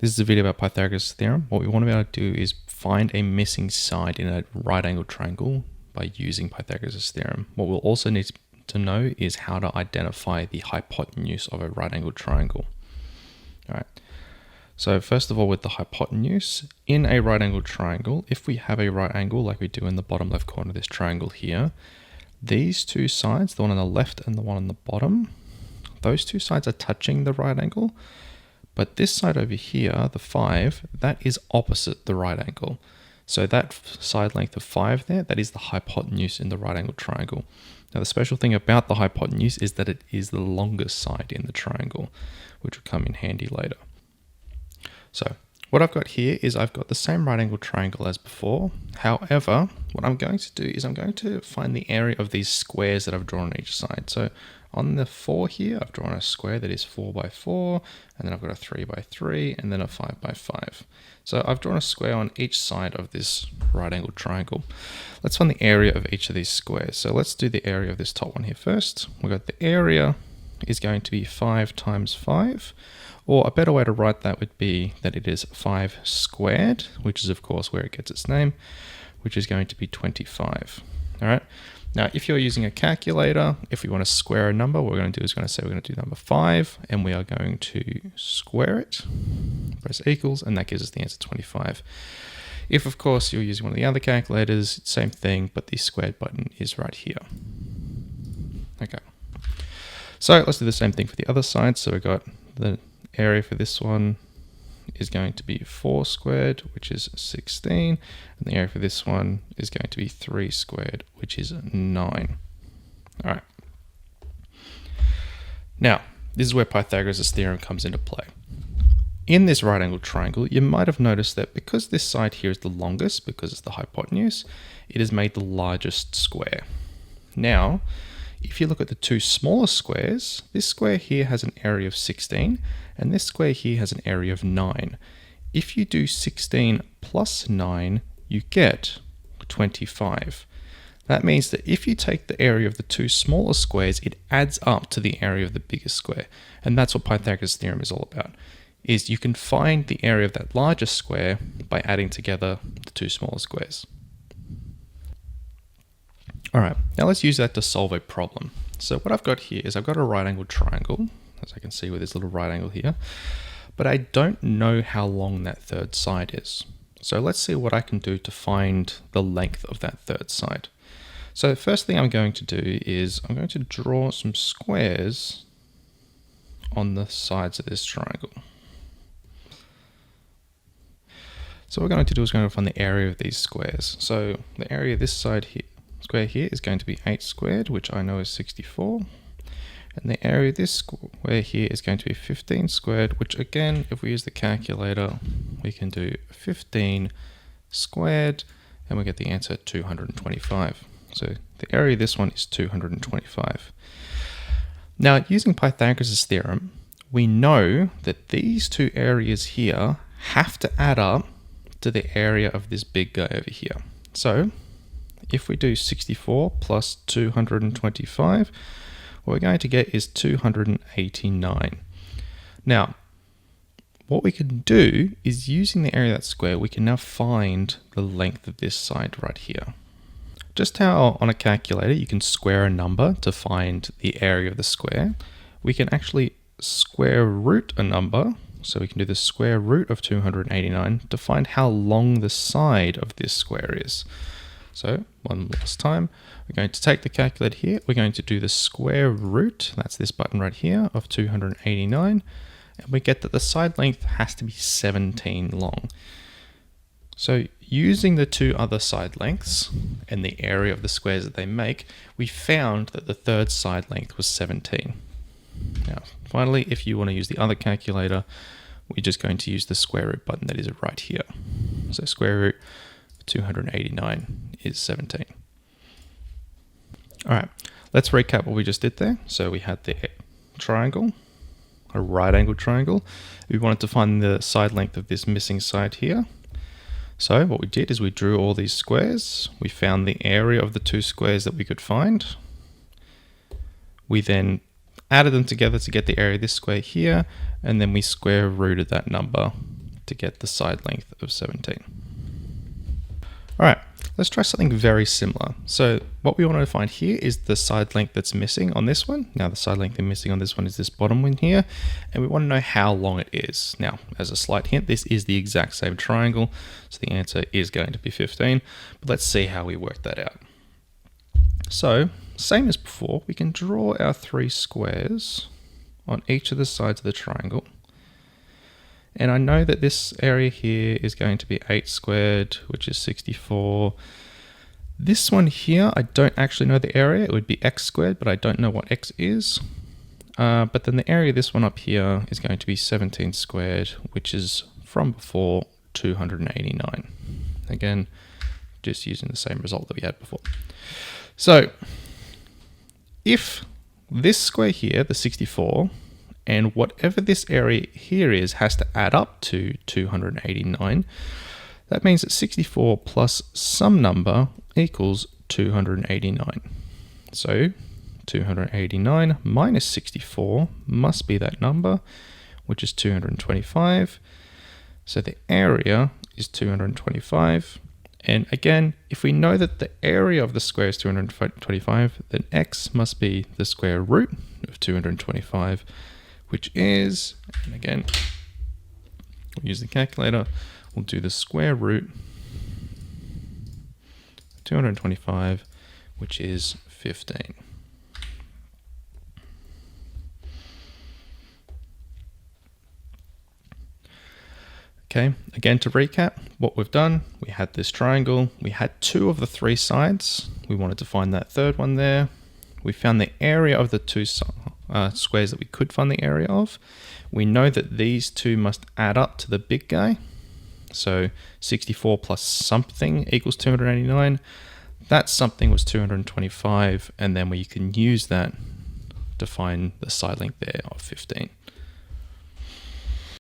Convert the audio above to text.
This is a video about Pythagoras Theorem. What we want to be able to do is find a missing side in a right angled triangle by using Pythagoras Theorem. What we'll also need to know is how to identify the hypotenuse of a right angled triangle. All right. So first of all, with the hypotenuse, in a right angled triangle, if we have a right angle like we do in the bottom left corner of this triangle here, these two sides, the one on the left and the one on the bottom, those two sides are touching the right angle. But this side over here, the 5, that is opposite the right angle. So that side length of 5 there, that is the hypotenuse in the right angled triangle. Now the special thing about the hypotenuse is that it is the longest side in the triangle, which will come in handy later. So what I've got here is I've got the same right angled triangle as before. However, what I'm going to do is I'm going to find the area of these squares that I've drawn on each side. So on the 4 here, I've drawn a square that is 4 by 4, and then I've got a 3 by 3, and then a 5 by 5. So I've drawn a square on each side of this right angled triangle. Let's find the area of each of these squares. So let's do the area of this top one here first. We've got the area is going to be 5 times 5, or a better way to write that would be that it is 5 squared, which is of course where it gets its name, which is going to be 25. All right. Now, if you're using a calculator, if we want to square a number, what we're going to do is we're going to do number 5, and we are going to square it, press equals, and that gives us the answer 25. If, of course, you're using one of the other calculators, same thing, but the squared button is right here. Okay. So let's do the same thing for the other side. So we've got the area for this one is going to be 4 squared, which is 16, and the area for this one is going to be 3 squared, which is 9. All right. Now, this is where Pythagoras' theorem comes into play. In this right angled triangle, you might have noticed that because this side here is the longest, because it's the hypotenuse, it has made the largest square. Now, if you look at the two smaller squares, this square here has an area of 16, and this square here has an area of 9. If you do 16 plus 9, you get 25. That means that if you take the area of the two smaller squares, it adds up to the area of the biggest square. And that's what Pythagoras' theorem is all about, is you can find the area of that largest square by adding together the two smaller squares. All right, now let's use that to solve a problem. So what I've got here is I've got a right angled triangle, as I can see with this little right angle here, but I don't know how long that third side is. So let's see what I can do to find the length of that third side. So the first thing I'm going to do is I'm going to draw some squares on the sides of this triangle. So what we're going to do is we're going to find the area of these squares. So the area of this side here, square here is going to be 8 squared, which I know is 64. And the area of this square here is going to be 15 squared, which again, if we use the calculator, we can do 15 squared, and we get the answer 225. So the area of this one is 225. Now, using Pythagoras' theorem, we know that these two areas here have to add up to the area of this big guy over here. So if we do 64 plus 225, what we're going to get is 289. Now, what we can do is using the area of that square, we can now find the length of this side right here. Just how on a calculator you can square a number to find the area of the square, we can actually square root a number. So we can do the square root of 289 to find how long the side of this square is. So one last time, we're going to take the calculator here, we're going to do the square root, that's this button right here, of 289, and we get that the side length has to be 17 long. So using the two other side lengths and the area of the squares that they make, we found that the third side length was 17. Now, finally, if you want to use the other calculator, we're just going to use the square root button that is right here. So square root 289 is 17. All right, let's recap what we just did there. So we had the triangle, a right angled triangle. We wanted to find the side length of this missing side here. So what we did is we drew all these squares. We found the area of the two squares that we could find. We then added them together to get the area of this square here, and then we square rooted that number to get the side length of 17. All right, let's try something very similar. So what we want to find here is the side length that's missing on this one. Now the side length that's missing on this one is this bottom one here, and we want to know how long it is. Now, as a slight hint, this is the exact same triangle, so the answer is going to be 15, but let's see how we work that out. So, same as before, we can draw our 3 squares on each of the sides of the triangle. And I know that this area here is going to be 8 squared, which is 64. This one here, I don't actually know the area. It would be x squared, but I don't know what x is. But then the area of this one up here is going to be 17 squared, which is from before 289. Again, just using the same result that we had before. So if this square here, the 64, and whatever this area here is has to add up to 289. That means that 64 plus some number equals 289. So 289 minus 64 must be that number, which is 225. So the area is 225. And again, if we know that the area of the square is 225, then x must be the square root of 225. Which is, and again, we'll use the calculator, we'll do the square root of 225, which is 15. Okay, again to recap, what we've done, we had this triangle, we had 2 of the 3 sides, we wanted to find that third one there, we found the area of the 2 squares that we could find the area of. We know that these 2 must add up to the big guy. So 64 plus something equals 289. That something was 225, and then we can use that to find the side length there of 15.